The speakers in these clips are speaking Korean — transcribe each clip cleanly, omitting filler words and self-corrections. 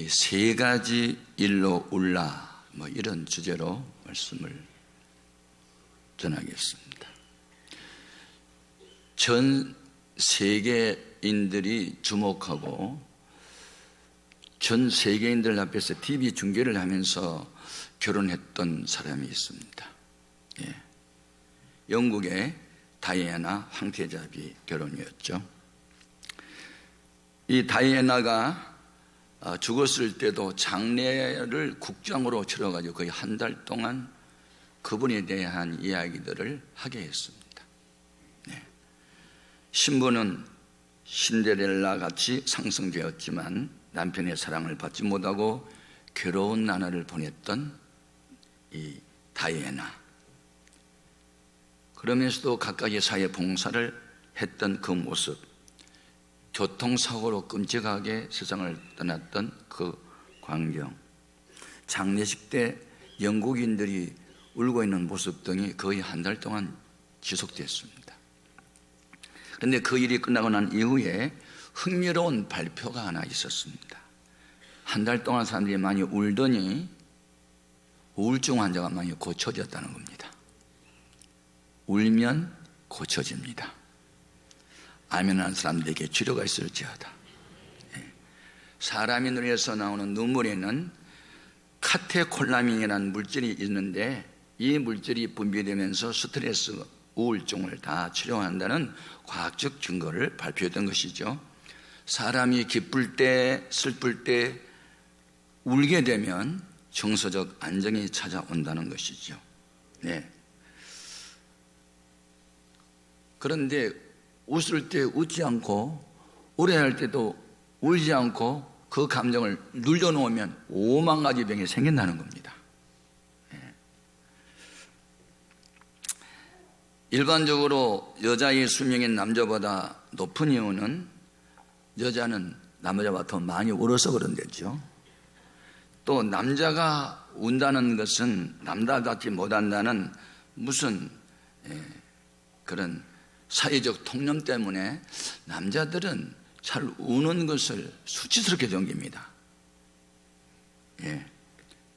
이 세 가지 일로 울라, 이런 주제로 말씀을 전하겠습니다. 전 세계인들이 주목하고 전 세계인들 앞에서 TV 중계를 하면서 결혼했던 사람이 있습니다. 영국의 다이애나 황태자비 결혼이었죠. 이 다이애나가 죽었을 때도 장례를 국장으로 치러가지고 거의 한 달 동안 그분에 대한 이야기들을 하게 했습니다. 신부는 신데렐라 같이 상승되었지만 남편의 사랑을 받지 못하고 괴로운 나날을 보냈던 이 다이애나, 그러면서도 각각의 사회 봉사를 했던 그 모습, 교통사고로 끔찍하게 세상을 떠났던 그 광경, 장례식 때 영국인들이 울고 있는 모습 등이 거의 한 달 동안 지속됐습니다. 그런데 그 일이 끝나고 난 이후에 흥미로운 발표가 하나 있었습니다. 한 달 동안 사람들이 많이 울더니 우울증 환자가 많이 고쳐졌다는 겁니다. 울면 고쳐집니다. 아멘하는 사람들에게 치료가 있을지어다. 사람의 눈에서 나오는 눈물에는 카테콜라민이라는 물질이 있는데 이 물질이 분비되면서 스트레스, 우울증을 다 치료한다는 과학적 증거를 발표했던 것이죠. 사람이 기쁠 때, 슬플 때 울게 되면 정서적 안정이 찾아온다는 것이죠. 그런데 웃을 때 웃지 않고 우려할 때도 울지 않고 그 감정을 눌려놓으면 5만 가지 병이 생긴다는 겁니다. 일반적으로 여자의 수명이 남자보다 높은 이유는 여자는 남자보다 더 많이 울어서 그런댔죠. 또 남자가 운다는 것은 남자답지 못한다는 무슨 그런 사회적 통념 때문에 남자들은 잘 우는 것을 수치스럽게 여깁니다.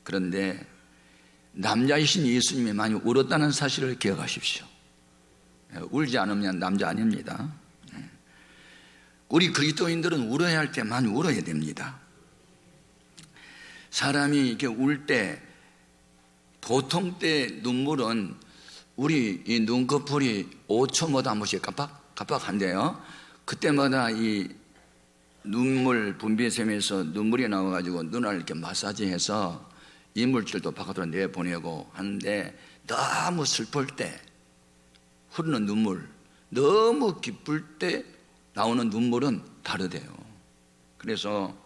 그런데 남자이신 예수님이 많이 울었다는 사실을 기억하십시오. 울지 않으면 남자 아닙니다. 우리 그리스도인들은 울어야 할 때 많이 울어야 됩니다. 사람이 이렇게 울 때, 보통 때 눈물은 우리 이 눈꺼풀이 5초마다 한 번씩 깜빡깜빡한데요. 그때마다 이 눈물 분비샘에서 눈물이 나와가지고 눈을 이렇게 마사지해서 이물질도 바깥으로 내보내고 하는데, 너무 슬플 때 흐르는 눈물, 너무 기쁠 때 나오는 눈물은 다르대요. 그래서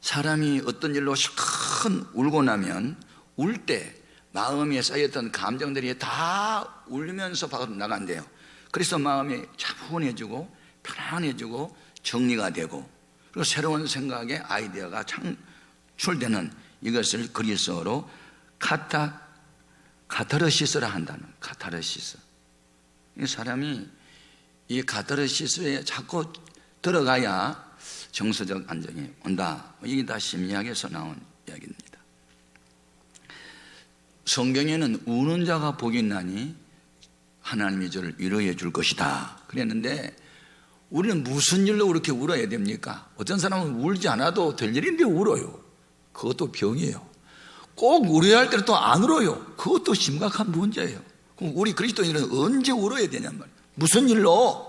사람이 어떤 일로 실컷 울고 나면 울 때 마음에 쌓였던 감정들이 다 울면서 밖으로 나간대요. 그래서 마음이 차분해지고 편안해지고 정리가 되고, 그리고 새로운 생각의 아이디어가 창출되는, 이것을 그리스어로 카타르시스라 한다는, 카타르시스. 이 사람이 이 카타르시스에 자꾸 들어가야 정서적 안정이 온다. 이게 다 심리학에서 나온 이야기입니다. 성경에는 우는 자가 복이 있나니 하나님이 저를 위로해 줄 것이다 그랬는데, 우리는 무슨 일로 그렇게 울어야 됩니까? 어떤 사람은 울지 않아도 될 일인데 울어요. 그것도 병이에요. 꼭 울어야 할 때는 또 안 울어요. 그것도 심각한 문제예요. 그럼 우리 그리스도인은 언제 울어야 되냔 말이에요. 무슨 일로?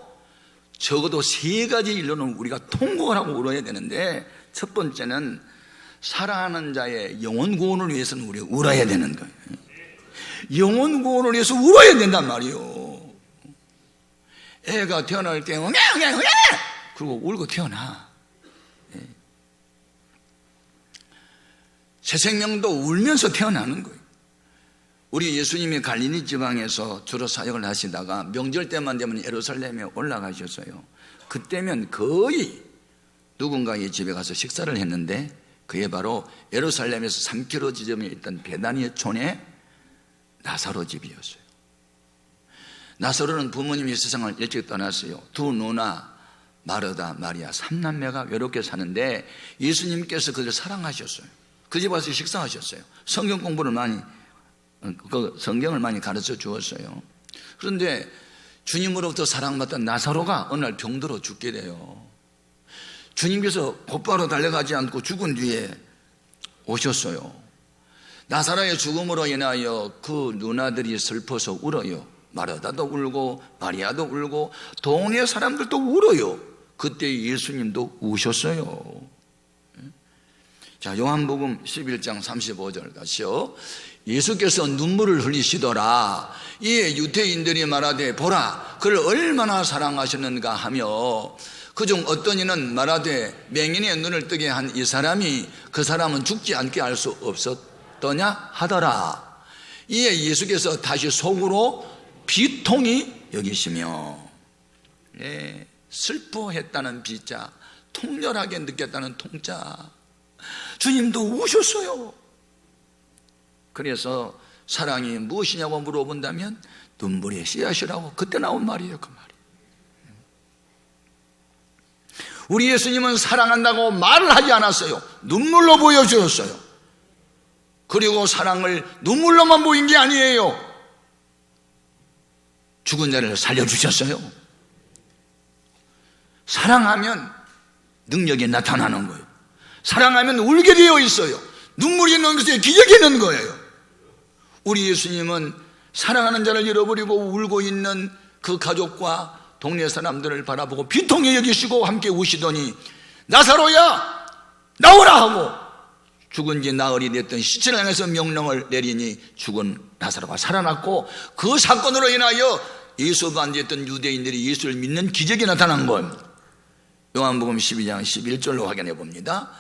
적어도 3가지 일로는 우리가 통곡을 하고 울어야 되는데, 첫 번째는 사랑하는 자의 영혼 구원을 위해서는 우리가 울어야 되는 거예요. 영혼 구원을 위해서 울어야 된단 말이에요. 애가 태어날 때 응애 그리고 울고 태어나. 새 생명도 울면서 태어나는 거예요. 우리 예수님이 갈릴리 지방에서 주로 사역을 하시다가 명절 때만 되면 예루살렘에 올라가셨어요. 그때면 거의 누군가의 집에 가서 식사를 했는데, 그게 바로 예루살렘에서 3km 지점에 있던 베다니 촌의 나사로 집이었어요. 나사로는 부모님이 세상을 일찍 떠났어요. 2 누나, 마르다, 마리아 3남매가 외롭게 사는데 예수님께서 그들을 사랑하셨어요. 그 집 와서 식사하셨어요. 성경 공부를 많이, 성경을 많이 가르쳐 주었어요. 그런데 주님으로부터 사랑받던 나사로가 어느 날 병들어 죽게 돼요. 주님께서 곧바로 달려가지 않고 죽은 뒤에 오셨어요. 나사로의 죽음으로 인하여 그 누나들이 슬퍼서 울어요. 마르다도 울고 마리아도 울고 동네 사람들도 울어요. 그때 예수님도 우셨어요. 자, 요한복음 11장 35절 다시요. 예수께서 눈물을 흘리시더라. 이에 유대인들이 말하되 보라 그를 얼마나 사랑하셨는가 하며 그중 어떤 이는 말하되 맹인의 눈을 뜨게 한 이 사람이 그 사람은 죽지 않게 할 수 없었더냐 하더라. 이에 예수께서 다시 속으로 비통히 여기시며, 슬퍼했다는 비자, 통렬하게 느꼈다는 통자, 주님도 우셨어요. 그래서 사랑이 무엇이냐고 물어본다면 눈물의 씨앗이라고 그때 나온 말이에요. 그 말이. 우리 예수님은 사랑한다고 말을 하지 않았어요. 눈물로 보여주었어요. 그리고 사랑을 눈물로만 보인 게 아니에요. 죽은 자를 살려주셨어요. 사랑하면 능력이 나타나는 거예요. 사랑하면 울게 되어 있어요. 눈물이 있는 것에 기적이 있는 거예요. 우리 예수님은 사랑하는 자를 잃어버리고 울고 있는 그 가족과 동네 사람들을 바라보고 비통히 여기시고 함께 우시더니 나사로야 나오라 하고 죽은 지 나흘이 됐던 시체를 향해서 명령을 내리니 죽은 나사로가 살아났고 그 사건으로 인하여 예수가 안 됐던 유대인들이 예수를 믿는 기적이 나타난 겁니다. 요한복음 12장 11절로 확인해 봅니다.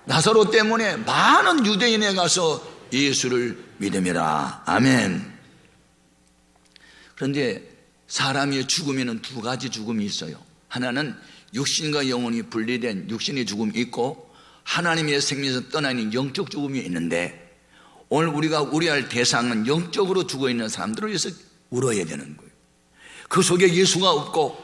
나사로 때문에 많은 유대인에 가서 예수를 믿음이라. 아멘. 그런데 사람의 죽음에는 두 가지 죽음이 있어요. 하나는 육신과 영혼이 분리된 육신의 죽음이 있고 하나님의 생명에서 떠나는 영적 죽음이 있는데 오늘 우리가 우려할 대상은 영적으로 죽어있는 사람들을 위해서 울어야 되는 거예요. 그 속에 예수가 없고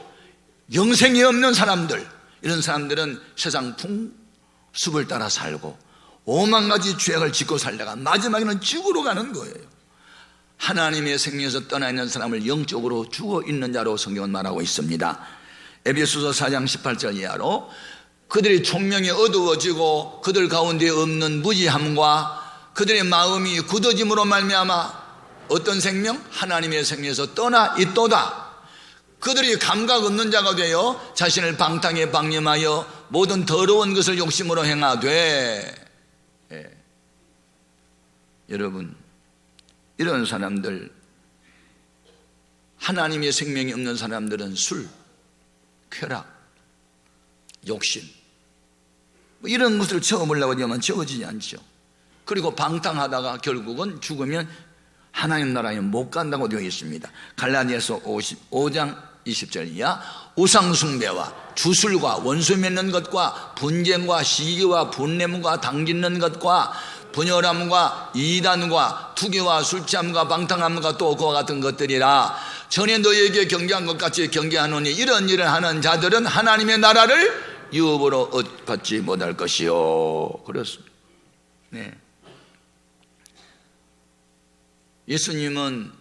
영생이 없는 사람들, 이런 사람들은 세상 풍습을 따라 살고 오만 가지 죄악을 짓고 살다가 마지막에는 지구로 가는 거예요. 하나님의 생명에서 떠나 있는 사람을 영적으로 죽어 있는 자로 성경은 말하고 있습니다. 에베소서 4장 18절 이하로 그들의 총명이 어두워지고 그들 가운데 없는 무지함과 그들의 마음이 굳어짐으로 말미암아 어떤 생명? 하나님의 생명에서 떠나 있도다. 그들이 감각 없는 자가 되어 자신을 방탕에 방임하여 모든 더러운 것을 욕심으로 행하되, 여러분 이런 사람들, 하나님의 생명이 없는 사람들은 술, 쾌락, 욕심 이런 것을 채워보려고 하면 채워지지 않죠. 그리고 방탕하다가 결국은 죽으면 하나님 나라에 못 간다고 되어 있습니다. 갈라디아서 5장 20절 이하 우상숭배와 주술과 원수 맺는 것과 분쟁과 시기와 분냄과 당짓는 것과 분열함과 이단과 투기와 술취함과 방탕함과 또 그와 같은 것들이라. 전에 너희에게 경계한 것 같이 경계하노니 이런 일을 하는 자들은 하나님의 나라를 유업으로 얻지 못할 것이요. 그렇습니다. 네. 예수님은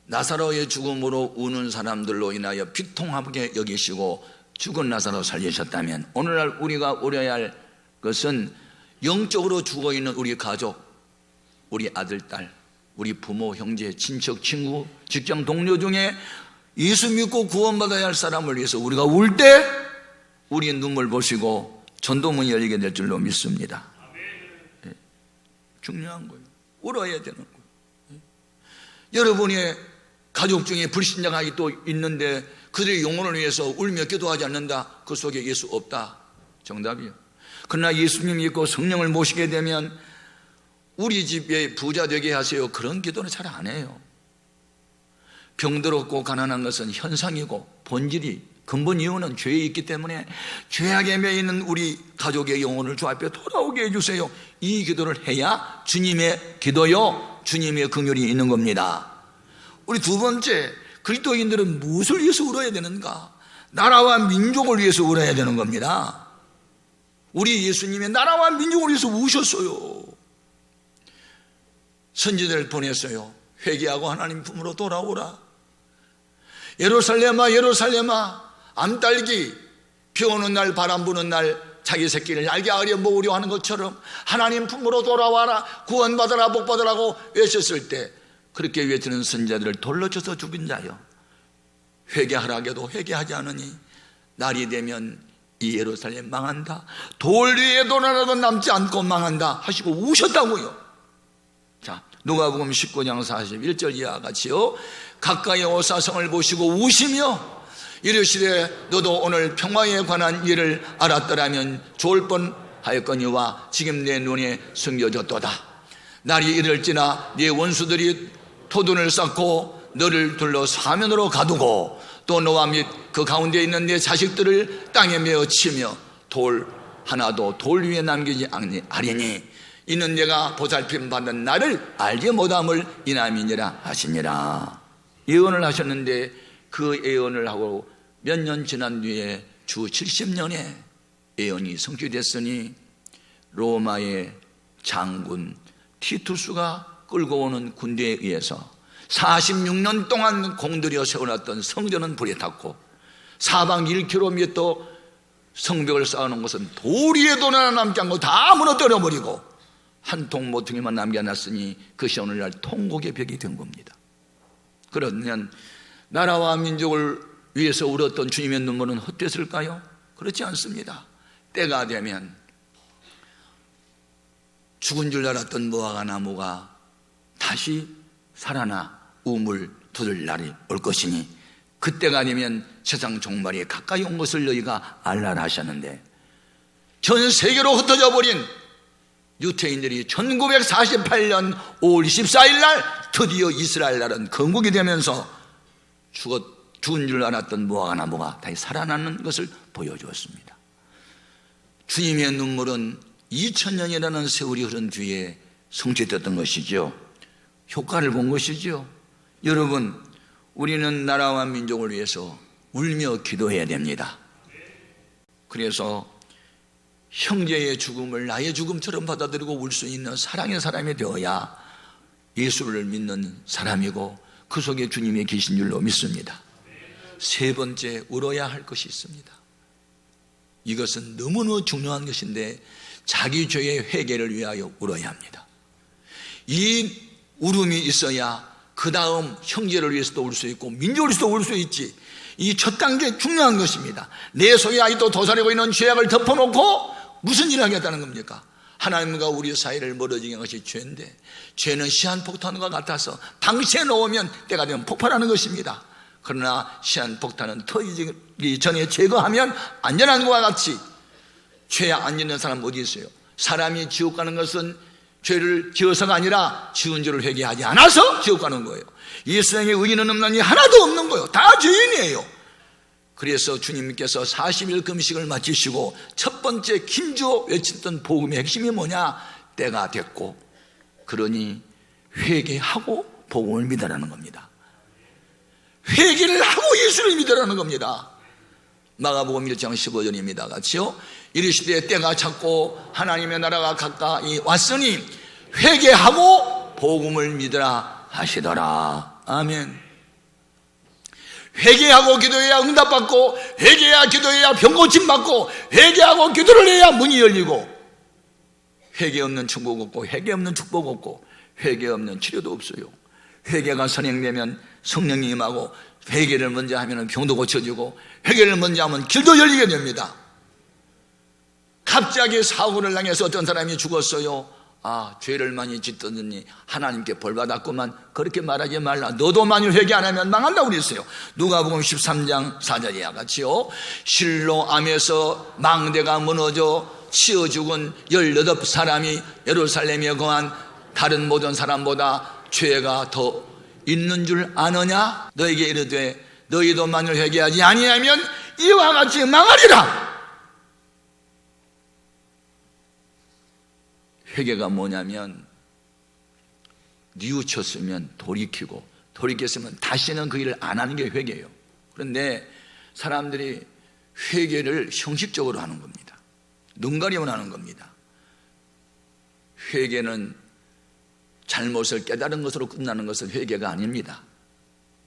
나사로의 죽음으로 우는 사람들로 인하여 비통하게 여기시고 죽은 나사로 살리셨다면 오늘날 우리가 우려야 할 것은 영적으로 죽어있는 우리 가족, 우리 아들, 딸, 우리 부모, 형제, 친척, 친구, 직장 동료 중에 예수 믿고 구원받아야 할 사람을 위해서 우리가 울 때 우리의 눈물 보시고 전도문이 열리게 될 줄로 믿습니다. 네. 중요한 거예요. 울어야 되는 거예요. 여러분의 가족 중에 불신자가 또 있는데 그들의 영혼을 위해서 울며 기도하지 않는다. 그 속에 예수 없다. 정답이요. 그러나 예수님 믿고 성령을 모시게 되면 우리 집에 부자 되게 하세요. 그런 기도는 잘 안 해요. 병들었고 가난한 것은 현상이고 본질이 근본 이유는 죄에 있기 때문에 죄악에 매이는 우리 가족의 영혼을 주 앞에 돌아오게 해주세요. 이 기도를 해야 주님의 기도요, 주님의 긍휼이 있는 겁니다. 우리 두 번째, 그리스도인들은 무엇을 위해서 울어야 되는가? 나라와 민족을 위해서 울어야 되는 겁니다. 우리 예수님의 나라와 민족을 위해서 우셨어요. 선지자를 보냈어요. 회개하고 하나님 품으로 돌아오라. 예루살렘아 예루살렘아, 암딸기 비 오는 날 바람 부는 날 자기 새끼를 날개 아래 모으려 하는 것처럼 하나님 품으로 돌아와라, 구원받아라, 복받으라고 외쳤을 때 그렇게 외치는 선지자들을 돌로 쳐서 죽인 자여, 회개하라 해도 회개하지 않으니 날이 되면 이 예루살렘 망한다, 돌 위에 돈 하나도 남지 않고 망한다 하시고 우셨다고요. 자, 누가복음 19장 41절 이하와 같이요, 가까이 오사 성을 보시고 우시며 이르시되 너도 오늘 평화에 관한 일을 알았더라면 좋을 뻔하였거니와 지금 내 눈에 숨겨졌도다. 날이 이를지나 네 원수들이 토둔을 쌓고 너를 둘러 사면으로 가두고 또 너와 및 그 가운데 있는 네 자식들을 땅에 메어 치며 돌 하나도 돌 위에 남기지 아니하리니 이는 내가 보살핌 받는 나를 알지 못함을 인함이니라 하시니라. 예언을 하셨는데 그 예언을 하고 몇 년 지난 뒤에 주 70년에 예언이 성취됐으니 로마의 장군 티투스가 끌고 오는 군대에 의해서 46년 동안 공들여 세워놨던 성전은 불에 탔고 사방 1km 성벽을 쌓아놓은 것은 돌 위에도 하나 남지 않고 다 무너뜨려 버리고 한 통 모퉁이만 남겨놨으니 그것이 오늘날 통곡의 벽이 된 겁니다. 그러면 나라와 민족을 위해서 울었던 주님의 눈물은 헛됐을까요? 그렇지 않습니다. 때가 되면 죽은 줄 알았던 무화과 나무가 다시 살아나 우물 돋을 날이 올 것이니 그때가 되면 세상 종말이 가까이 온 것을 너희가 알라 하셨는데, 전 세계로 흩어져 버린 유태인들이 1948년 5월 24일 날 드디어 이스라엘 나라는 건국이 되면서 죽은 줄 알았던 무화과 나무가 다시 살아나는 것을 보여주었습니다. 주님의 눈물은 2000년이라는 세월이 흐른 뒤에 성취됐던 것이죠. 효과를 본 것이죠. 여러분, 우리는 나라와 민족을 위해서 울며 기도해야 됩니다. 그래서 형제의 죽음을 나의 죽음처럼 받아들이고 울 수 있는 사랑의 사람이 되어야 예수를 믿는 사람이고 그 속에 주님이 계신 줄로 믿습니다. 세 번째, 울어야 할 것이 있습니다. 이것은 너무너무 중요한 것인데 자기 죄의 회개를 위하여 울어야 합니다. 이 울음이 있어야 그 다음 형제를 위해서도 울 수 있고 민족을 위해서도 울 수 있지. 이 첫 단계 중요한 것입니다. 내 속에 아직도 도사리고 있는 죄악을 덮어놓고 무슨 일을 하겠다는 겁니까? 하나님과 우리 사이를 멀어지게 한 것이 죄인데, 죄는 시한폭탄과 같아서 방치해 놓으면 때가 되면 폭발하는 것입니다. 그러나 시한폭탄은 터지기 전에 제거하면 안전한 것과 같이 죄악 안 짓는 사람 어디 있어요? 사람이 지옥 가는 것은 죄를 지어서가 아니라 지은 죄를 회개하지 않아서 지옥 가는 거예요. 예수님의 의인은 없나니 하나도 없는 거예요. 다 죄인이에요. 그래서 주님께서 40일 금식을 마치시고 첫 번째 긴주어 외쳤던 복음의 핵심이 뭐냐? 때가 됐고, 그러니 회개하고 복음을 믿으라는 겁니다. 회개를 하고 예수를 믿으라는 겁니다. 마가복음 1장 15절입니다. 같이요. 이르시되 때가 찼고 하나님의 나라가 가까이 왔으니 회개하고 복음을 믿으라 하시더라. 아멘. 회개하고 기도해야 응답받고, 회개해야 기도해야 병고침 받고, 회개하고 기도를 해야 문이 열리고, 회개 없는 천국 없고 회개 없는 축복 없고 회개 없는 치료도 없어요. 회개가 선행되면 성령이 임하고, 회개를 먼저 하면 병도 고쳐지고, 회개를 먼저 하면 길도 열리게 됩니다. 갑자기 사고를 당해서 어떤 사람이 죽었어요. 아, 죄를 많이 짓더니 하나님께 벌 받았구만. 그렇게 말하지 말라. 너도 만일 회개 안 하면 망한다고 그랬어요. 누가복음 13장 4절이야 같이요. 실로 암에서 망대가 무너져 치어 죽은 18사람이 예루살렘에 거한 다른 모든 사람보다 죄가 더 있는 줄 아느냐? 너에게 이르되 너희도 만일 회개하지 아니하면 이와 같이 망하리라. 회개가 뭐냐면 뉘우쳤으면 돌이키고, 돌이켰으면 다시는 그 일을 안 하는 게 회개예요. 그런데 사람들이 회개를 형식적으로 하는 겁니다. 눈 가리면 하는 겁니다. 회개는 잘못을 깨달은 것으로 끝나는 것은 회개가 아닙니다.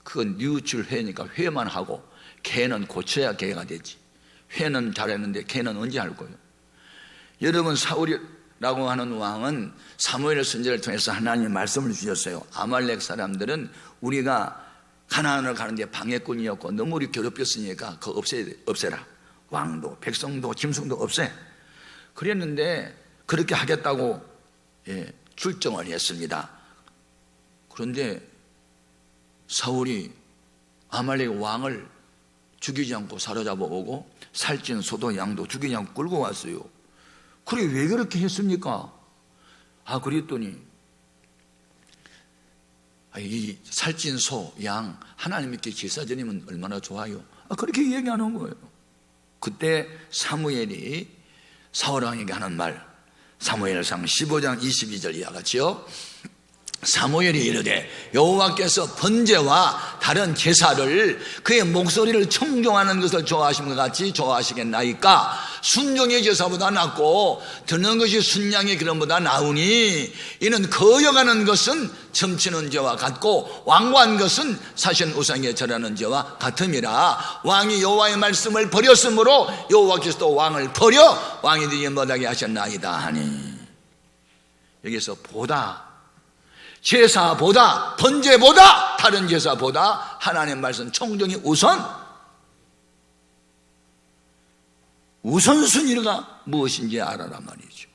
그건 뉘우칠 회니까 회만 하고 개는 고쳐야 개가 되지. 회는 잘했는데 개는 언제 할 거예요? 여러분, 사울이라고 하는 왕은 사무엘 선지자를 통해서 하나님의 말씀을 주셨어요. 아말렉 사람들은 우리가 가나안을 가는데 방해꾼이었고 너무 우리 괴롭혔으니까 그거 없애라. 왕도 백성도 짐승도 없애. 그랬는데 그렇게 하겠다고 출정을 했습니다. 그런데 사울이 아말렉 왕을 죽이지 않고 사로잡아 오고 살찐 소도 양도 죽이지 않고 끌고 왔어요. 그래, 왜 그렇게 했습니까? 그랬더니 이 살찐 소, 양 하나님께 제사 드리면 얼마나 좋아요. 그렇게 얘기하는 거예요. 그때 사무엘이 사울왕에게 하는 말, 사무엘상 15장 22절 이와 같이요. 사무엘이 이르되 여호와께서 번제와 다른 제사를 그의 목소리를 청종하는 것을 좋아하시는 것 같이 좋아하시겠나이까? 순종의 제사보다 낫고 듣는 것이 순양의 기름보다 나으니 이는 거여가는 것은 점치는 죄와 같고 완고한 것은 사신 우상에 절하는 죄와 같음이라. 왕이 여호와의 말씀을 버렸으므로 여호와께서도 왕을 버려 왕이 되지 못하게 하셨나이다 하니, 여기서 보다, 제사보다, 번제보다, 다른 제사보다 하나님의 말씀 청정이 우선순위가 무엇인지 알아라 말이죠.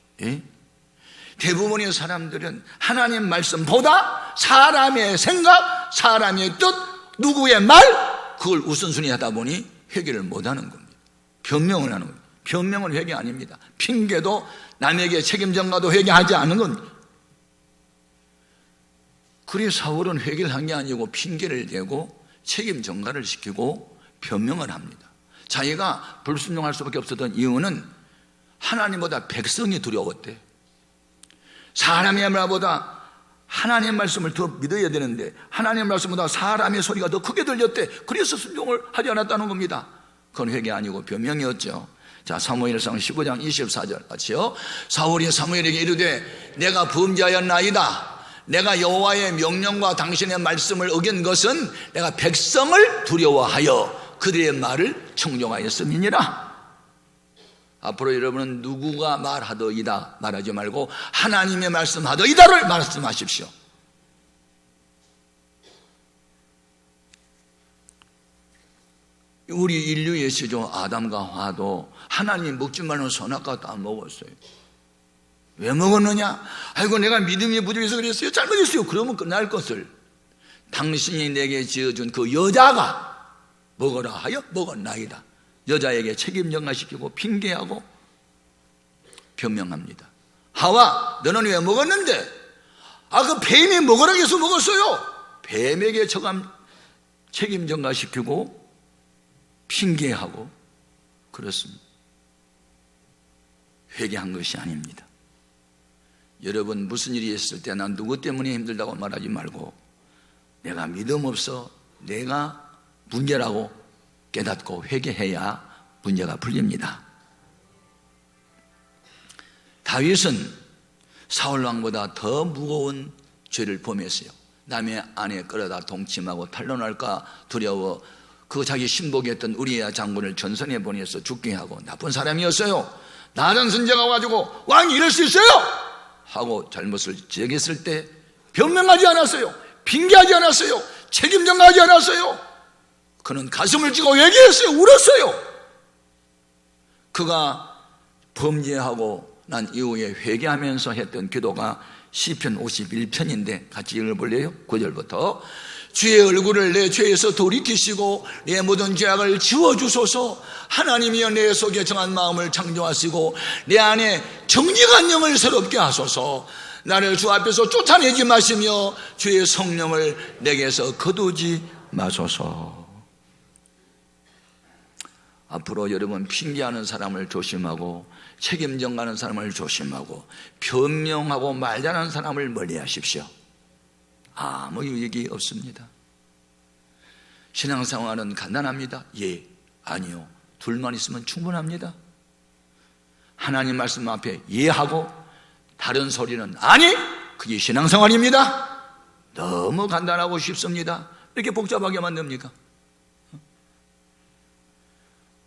대부분의 사람들은 하나님 말씀보다 사람의 생각, 사람의 뜻, 누구의 말, 그걸 우선순위 하다 보니 회개를 못하는 겁니다. 변명을 하는 겁니다. 변명은 회개 아닙니다. 핑계도 남에게 책임 전가도 회개하지 않는 겁니다. 그래 사울은 회개를 한 게 아니고 핑계를 대고 책임 전가를 시키고 변명을 합니다. 자기가 불순종할 수밖에 없었던 이유는 하나님보다 백성이 두려웠대. 사람의 말보다 하나님의 말씀을 더 믿어야 되는데 하나님의 말씀보다 사람의 소리가 더 크게 들렸대. 그래서 순종을 하지 않았다는 겁니다. 그건 회개 아니고 변명이었죠. 자, 사무엘상 15장 24절 같이요. 사울이 사무엘에게 이르되 내가 범죄하였나이다. 내가 여호와의 명령과 당신의 말씀을 어긴 것은 내가 백성을 두려워하여 그들의 말을 청종하였음이니라. 앞으로 여러분은 누구가 말하더이다 말하지 말고 하나님의 말씀하더이다를 말씀하십시오. 우리 인류의 시조 아담과 하와도 하나님 먹지 말라는 선악과 다 먹었어요. 왜 먹었느냐? 아이고 내가 믿음이 부족해서 그랬어요. 잘못했어요. 그러면 끝날 것을 당신이 내게 지어준 그 여자가 먹으라 하여 먹었나이다. 여자에게 책임 전가시키고 핑계하고 변명합니다. 하와 너는 왜 먹었는데? 그 뱀이 먹으라 해서 먹었어요. 뱀에게 책임 전가시키고 핑계하고 그렇습니다. 회개한 것이 아닙니다. 여러분 무슨 일이 있을 때 난 누구 때문에 힘들다고 말하지 말고 내가 믿음 없어 내가 문제라고 깨닫고 회개해야 문제가 풀립니다. 다윗은 사울왕보다 더 무거운 죄를 범했어요. 남의 아내 끌어다 동침하고 탄론할까 두려워 그 자기 신복이었던 우리야 장군을 전선에 보내서 죽게 하고 나쁜 사람이었어요. 나전 선제가 와가지고 왕이 이럴 수 있어요 하고 잘못을 지적했을 때 변명하지 않았어요. 핑계하지 않았어요. 책임 전가하지 않았어요. 그는 가슴을 찌고 얘기했어요. 울었어요. 그가 범죄하고 난 이후에 회개하면서 했던 기도가 시편 51편인데 같이 읽어볼래요? 9절부터 주의 얼굴을 내 죄에서 돌이키시고 내 모든 죄악을 지워주소서. 하나님이여 내 속에 정한 마음을 창조하시고 내 안에 정직한 영을 새롭게 하소서. 나를 주 앞에서 쫓아내지 마시며 주의 성령을 내게서 거두지 마소서. 앞으로 여러분 핑계하는 사람을 조심하고 책임 전가하는 사람을 조심하고 변명하고 말 잘하는 사람을 멀리하십시오. 아무 유익이 없습니다. 신앙생활은 간단합니다. 아니요. 둘만 있으면 충분합니다. 하나님 말씀 앞에 예하고 다른 소리는 아니, 그게 신앙생활입니다. 너무 간단하고 쉽습니다. 이렇게 복잡하게 만듭니까?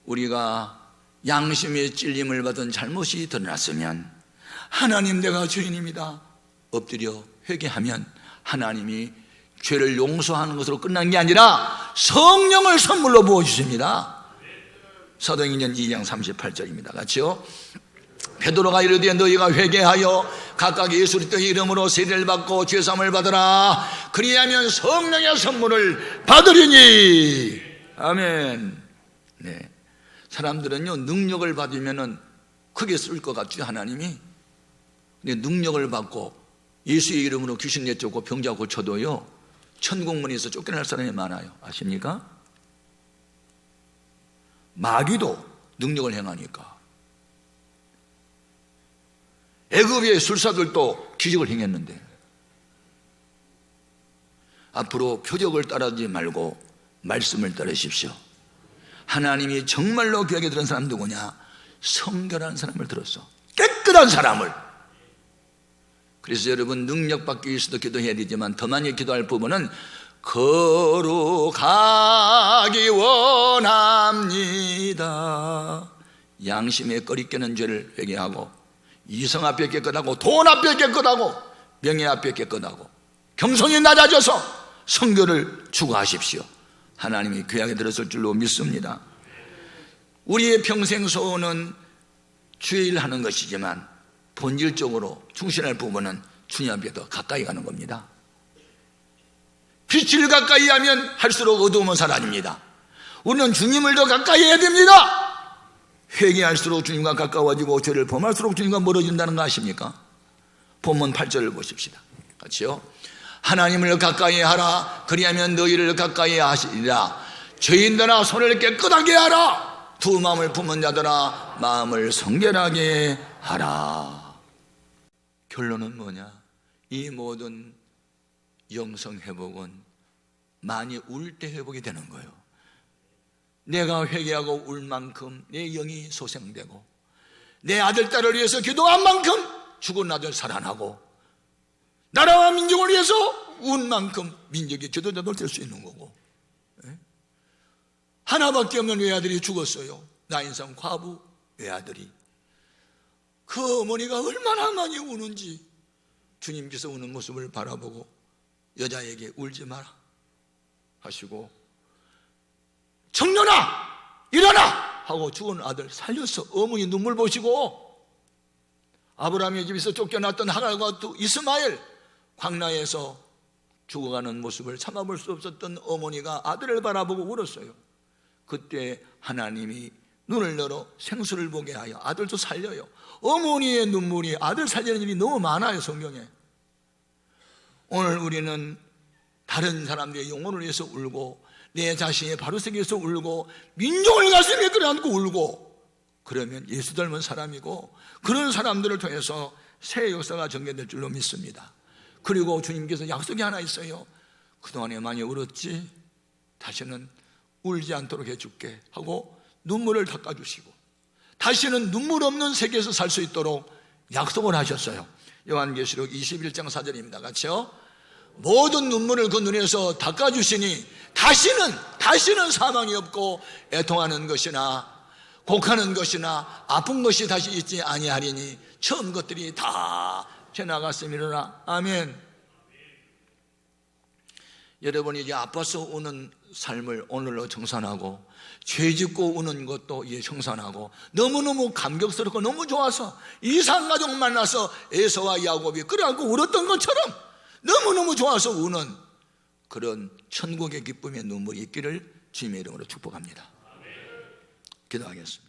우리가 양심의 찔림을 받은 잘못이 드러났으면 하나님, 내가 죄인입니다, 엎드려 회개하면 하나님이 죄를 용서하는 것으로 끝난 게 아니라 성령을 선물로 부어주십니다. 사도행전 2장 38절입니다. 같이요. 베드로가 이르되 너희가 회개하여 각각 예수 그리스도의 이름으로 세례를 받고 죄사함을 받으라. 그리하면 성령의 선물을 받으리니. 아멘. 네. 사람들은요, 능력을 받으면은 크게 쓸 것 같죠, 하나님이. 근데 능력을 받고 예수의 이름으로 귀신 내쫓고 병자 고쳐도요, 천국문에서 쫓겨날 사람이 많아요. 아십니까? 마귀도 능력을 행하니까. 애굽의 술사들도 기적을 행했는데, 앞으로 표적을 따르지 말고 말씀을 따르십시오. 하나님이 정말로 귀하게 들은 사람 누구냐? 성결한 사람을 들었어. 깨끗한 사람을. 그래서 여러분, 능력 받기 위해서도 기도해야 되지만 더 많이 기도할 부분은 거룩하기 원합니다. 양심에 꺼리끼는 죄를 회개하고, 이성 앞에 깨끗하고, 돈 앞에 깨끗하고, 명예 앞에 깨끗하고, 경성이 낮아져서 성결을 추구하십시오. 하나님이 귀하게 들었을 줄로 믿습니다. 우리의 평생 소원은 주의 일 하는 것이지만 본질적으로 충실할 부분은 주님 앞에 더 가까이 가는 겁니다. 빛을 가까이 하면 할수록 어두움은 사라집니다. 우리는 주님을 더 가까이 해야 됩니다. 회개할수록 주님과 가까워지고 죄를 범할수록 주님과 멀어진다는 거 아십니까? 본문 8절을 보십시다. 같이요. 하나님을 가까이 하라. 그리하면 너희를 가까이 하시리라. 죄인들아, 손을 깨끗하게 하라. 두 마음을 품은 자들아, 마음을 성결하게 하라. 결론은 뭐냐? 이 모든 영성 회복은 많이 울 때 회복이 되는 거예요. 내가 회개하고 울 만큼 내 영이 소생되고, 내 아들 딸을 위해서 기도한 만큼 죽은 아들 살아나고, 나라와 민족을 위해서 운 만큼 민족의 지도자도 될 수 있는 거고. 하나밖에 없는 외아들이 죽었어요. 나인성 과부 외아들이. 그 어머니가 얼마나 많이 우는지 주님께서 우는 모습을 바라보고 여자에게 울지 마라 하시고, 청년아 일어나 하고 죽은 아들 살려서 어머니 눈물 보시고, 아브라함의 집에서 쫓겨났던 하갈과 또 이스마엘, 광야에서 죽어가는 모습을 참아볼 수 없었던 어머니가 아들을 바라보고 울었어요. 그때 하나님이 눈을 열어 생수를 보게 하여 아들도 살려요. 어머니의 눈물이 아들 살리는 일이 너무 많아요, 성경에. 오늘 우리는 다른 사람들의 영혼을 위해서 울고, 내 자신의 바로서기 위해서 울고, 민족을 가슴에 끌어안고 울고, 그러면 예수 닮은 사람이고, 그런 사람들을 통해서 새 역사가 전개될 줄로 믿습니다. 그리고 주님께서 약속이 하나 있어요. 그동안에 많이 울었지? 다시는 울지 않도록 해줄게 하고 눈물을 닦아주시고, 다시는 눈물 없는 세계에서 살 수 있도록 약속을 하셨어요. 요한계시록 21장 4절입니다. 같이요. 모든 눈물을 그 눈에서 닦아주시니 다시는 사망이 없고, 애통하는 것이나 곡하는 것이나 아픈 것이 다시 있지 아니하리니 처음 것들이 다 지나갔음이로라. 아멘. 여러분이 이제 아파서 우는 삶을 오늘로 청산하고, 죄 짓고 우는 것도 이제 청산하고, 너무너무 감격스럽고 너무 좋아서 이삭 가족 만나서 에서와 야곱이 끌어안고 울었던 것처럼 너무너무 좋아서 우는 그런 천국의 기쁨의 눈물이 있기를 주님의 이름으로 축복합니다. 기도하겠습니다.